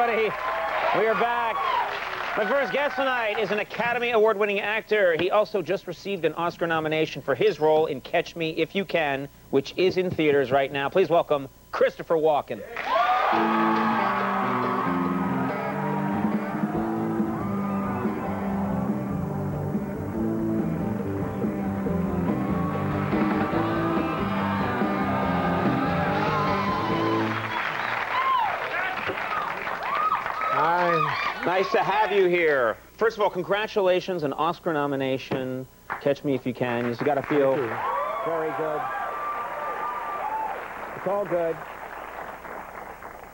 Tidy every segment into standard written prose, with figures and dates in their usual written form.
everybody. We are back. My first guest tonight is an Academy Award-winning actor. He also just received an Oscar nomination for his role in Catch Me If You Can, which is in theaters right now. Please welcome Christopher Walken. Nice to have you here. First of all, congratulations, an Oscar nomination. Catch Me If You Can. You've got to feel very good. It's all good.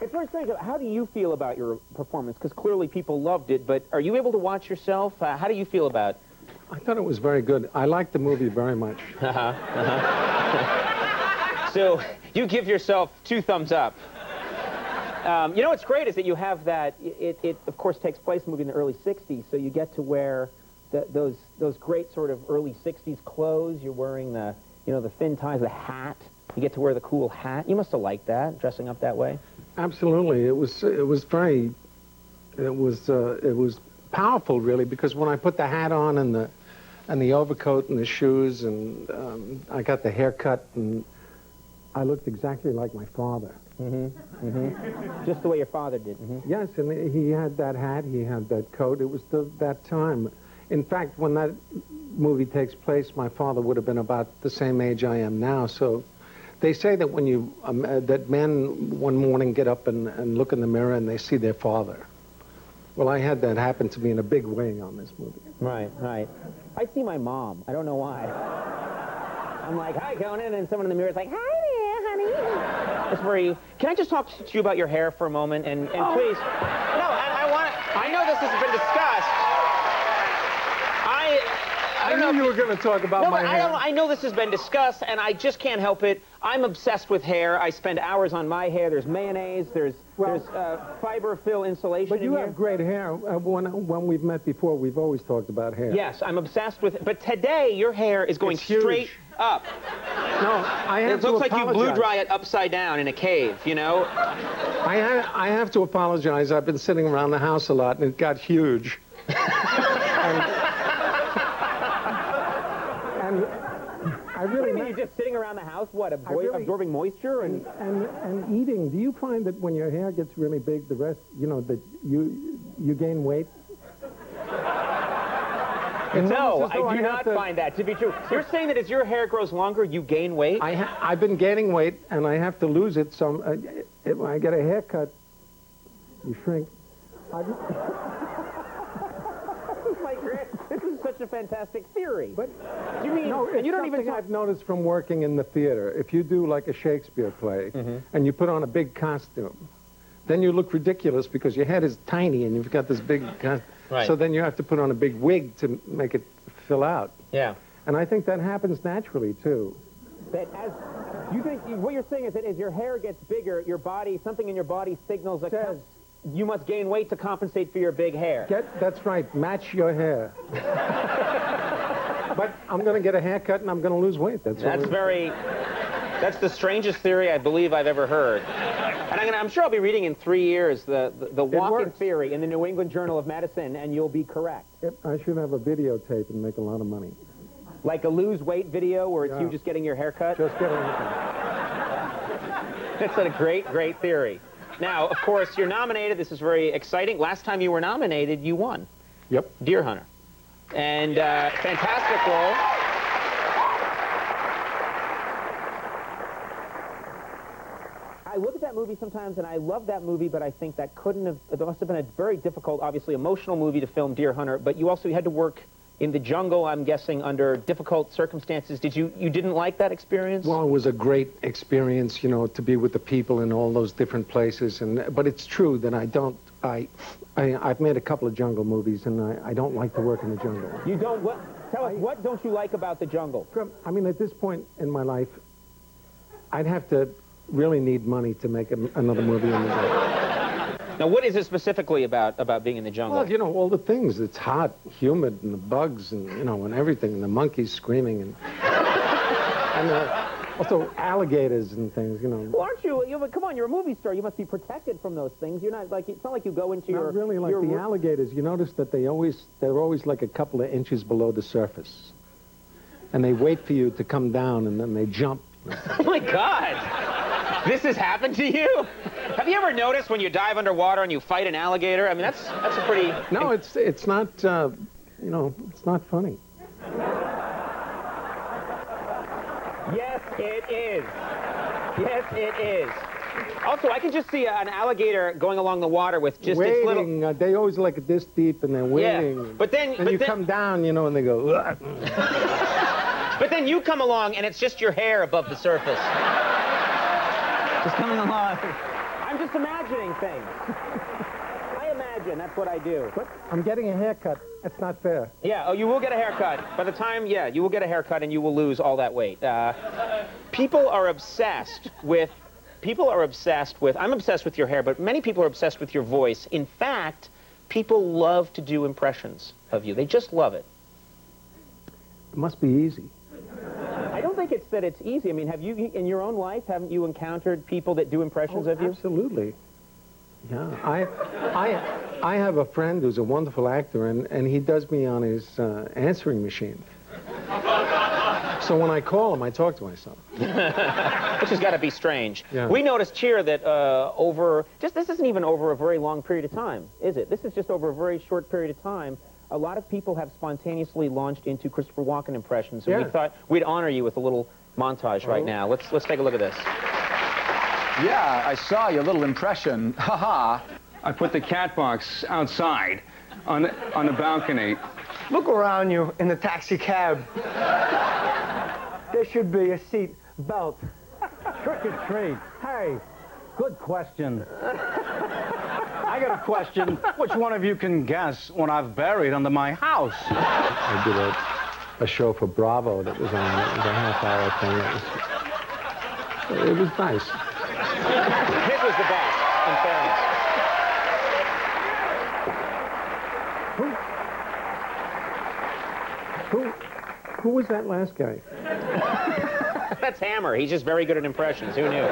It's very strange. How do you feel about your performance? Because clearly people loved it, but are you able to watch yourself? How do you feel about it? I thought it was very good. I liked the movie very much. So you give yourself 2 thumbs up. You know what's great is that you have that, it of course takes place movie in the early 60s, so you get to wear those great sort of early 60s clothes. You're wearing the, you know, the thin ties, the hat. You get to wear the cool hat. You must have liked that, dressing up that way. Absolutely. It was powerful, really, because when I put the hat on and the overcoat and the shoes and I got the haircut, and I looked exactly like my father. Just the way your father did. Yes, and he had that hat, he had that coat. It was that time. In fact, when that movie takes place, my father would have been about the same age I am now. So they say that when you that men one morning get up and look in the mirror and they see their father. Well, I had that happen to me in a big way on this movie. Right, right. I see my mom. I don't know why. I'm like, hi, Conan, and someone in the mirror is like, hi there, honey. That's very... Can I just talk to you about your hair for a moment? And please... No, I know this has been discussed. I knew you were going to talk about my hair. I know this has been discussed, and I just can't help it. I'm obsessed with hair. I spend hours on my hair. There's mayonnaise. There's fiber fill insulation. But you have great hair. When we've met before, we've always talked about hair. Yes, I'm obsessed with it. But today, your hair is going straight up. No, it looks like you blew dry it upside down in a cave, you know? I have to apologize. I've been sitting around the house a lot, and it got huge. And I really... What, are you just sitting around the house, what, absorbing moisture? And eating. Do you find that when your hair gets really big, the rest, you know, that you gain weight? No, I do not find that to be true. You're saying that as your hair grows longer, you gain weight? I've been gaining weight, and I have to lose it. So when I get a haircut, you shrink. This is such a fantastic theory. But you mean? No, and you don't even. I've noticed from working in the theater. If you do like a Shakespeare play, and you put on a big costume, then you look ridiculous because your head is tiny and you've got this big costume. Right. So then you have to put on a big wig to make it fill out. Yeah. And I think that happens naturally, too. That as you think, what you're saying is that as your hair gets bigger, your body, something in your body signals that you must gain weight to compensate for your big hair. That's right. Match your hair. But I'm going to get a haircut and I'm going to lose weight. That's the strangest theory I believe I've ever heard. And I'm sure I'll be reading in 3 years the Walken theory in the New England Journal of Medicine, and you'll be correct. I should have a videotape and make a lot of money. Like a lose weight video where it's you just getting your hair cut? Just getting a haircut. That's a great, great theory. Now, of course, you're nominated. This is very exciting. Last time you were nominated, you won. Yep. Deer Hunter. And fantastic role. I look at that movie sometimes, and I love that movie, but I think that there must have been a very difficult, obviously, emotional movie to film Deer Hunter, but you also had to work in the jungle, I'm guessing, under difficult circumstances. You didn't like that experience? Well, it was a great experience, you know, to be with the people in all those different places, but it's true that I've made a couple of jungle movies, and I don't like to work in the jungle. You don't? Tell us, what don't you like about the jungle? I mean, at this point in my life, I'd have to really need money to make another movie in the jungle. Now, what is it specifically about being in the jungle? Well, you know, all the things. It's hot, humid, and the bugs, and, you know, and everything, and the monkeys screaming, and Also, alligators and things, you know. Well, aren't you? Come on, you're a movie star. You must be protected from those things. You're not like it's not like you go into Not really like the alligators. You notice that they're always like a couple of inches below the surface, and they wait for you to come down, and then they jump. Oh my God! This has happened to you? Have you ever noticed when you dive underwater and you fight an alligator? I mean, that's a pretty... No, it's not, you know, it's not funny. Yes, it is. Yes, it is. Also, I can just see an alligator going along the water with just its little... They always like this deep, and they're waiting. Yeah, but then... And you come down, you know, and they go... But then you come along, and it's just your hair above the surface. Just coming along. I'm just imagining things. I imagine, that's what I do. But I'm getting a haircut. That's not fair. Yeah, oh, you will get a haircut. By the time, yeah, you will get a haircut, and you will lose all that weight. People are obsessed with... I'm obsessed with your hair, but many people are obsessed with your voice. In fact, people love to do impressions of you. They just love it. It must be easy. I don't think it's that it's easy. I mean, have you, in your own life, haven't you encountered people that do impressions of you? Absolutely. Yeah. I have a friend who's a wonderful actor, and he does me on his answering machine. So when I call him, I talk to myself. Which has got to be strange. Yeah. We noticed here that this isn't even over a very long period of time, is it? This is just over a very short period of time. A lot of people have spontaneously launched into Christopher Walken impressions, and we thought we'd honor you with a little montage right now. Let's take a look at this. Yeah, I saw your little impression. Ha-ha. I put the cat box outside on the balcony. Look around you in the taxi cab. There should be a seat belt. Trick or treat. Hey, good question. I got a question. Which one of you can guess what I've buried under my house? I did a show for Bravo that was on. It was a half-hour thing. It was nice. His was the best, in fairness. Who was that last guy? That's Hammer. He's just very good at impressions. Who knew?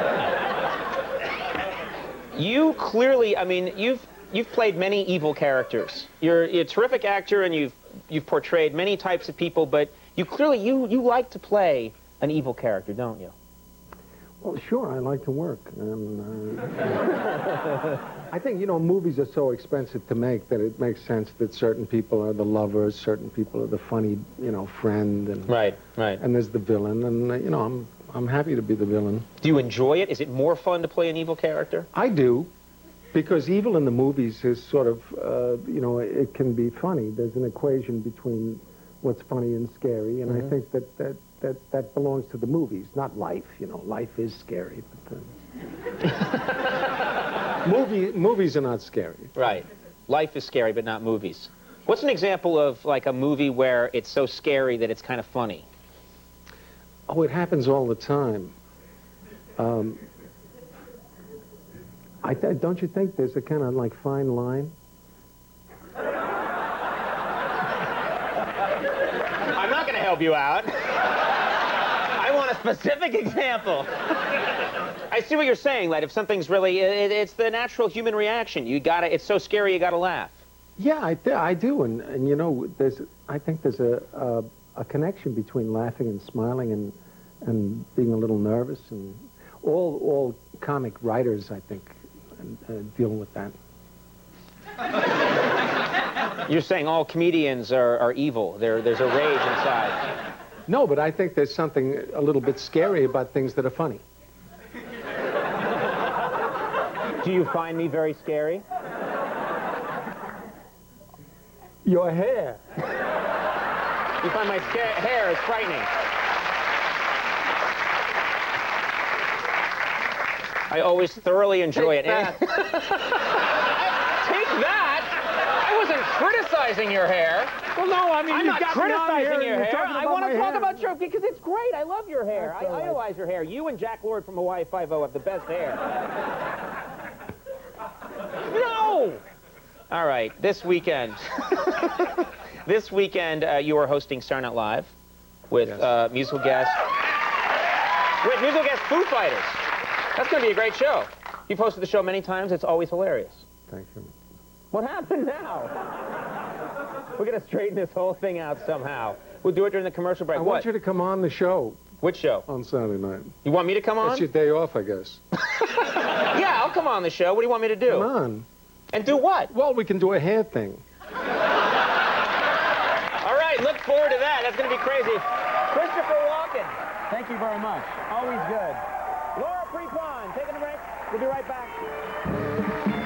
You clearly, I mean, you've played many evil characters. You're a terrific actor, and you've portrayed many types of people, but you clearly, you like to play an evil character, don't you? Well, sure, I like to work. I think, you know, movies are so expensive to make that it makes sense that certain people are the lovers, certain people are the funny, you know, friend. And, right. And there's the villain, and, you know, I'm happy to be the villain. Do you enjoy it? Is it more fun to play an evil character? I do, because evil in the movies is sort of, you know, it can be funny. There's an equation between what's funny and scary, and I think that belongs to the movies, not life. You know, life is scary, but movies are not scary. Right. Life is scary, but not movies. What's an example of, like, a movie where it's so scary that it's kind of funny? Oh, it happens all the time. Don't you think there's a kind of, like, fine line? I'm not going to help you out. I want a specific example. I see what you're saying, that if something's really, it's the natural human reaction. It's so scary, you gotta laugh. Yeah, I do, and you know, I think there's a connection between laughing and smiling and being a little nervous, and all comic writers, I think, deal with that. You're saying all comedians are evil. There's a rage inside. No, but I think there's something a little bit scary about things that are funny. Do you find me very scary? Your hair. You find my hair is frightening. I always thoroughly enjoy it. That. Take that? I wasn't criticizing your hair. Well, no, I mean, I'm not criticizing your hair. I want to talk hair. about your, because it's great. I love your hair. I That's all right. idolize your hair. You and Jack Lord from Hawaii Five-0 have the best hair. No! All right, this weekend. This weekend, you are hosting Saturday Night Live with musical guest Wait, musical guest Foo Fighters. That's going to be a great show. You've hosted the show many times. It's always hilarious. Thank you. What happened now? We're going to straighten this whole thing out somehow. We'll do it during the commercial break. I want you to come on the show Which show? on Saturday night. You want me to come on? That's your day off, I guess. Yeah, I'll come on the show. What do you want me to do? Come on. And do what? Well, we can do a hair thing. All right, look forward to that. That's going to be crazy. Christopher Walken, thank you very much. Always good. Laura Prepon, taking a break. We'll be right back.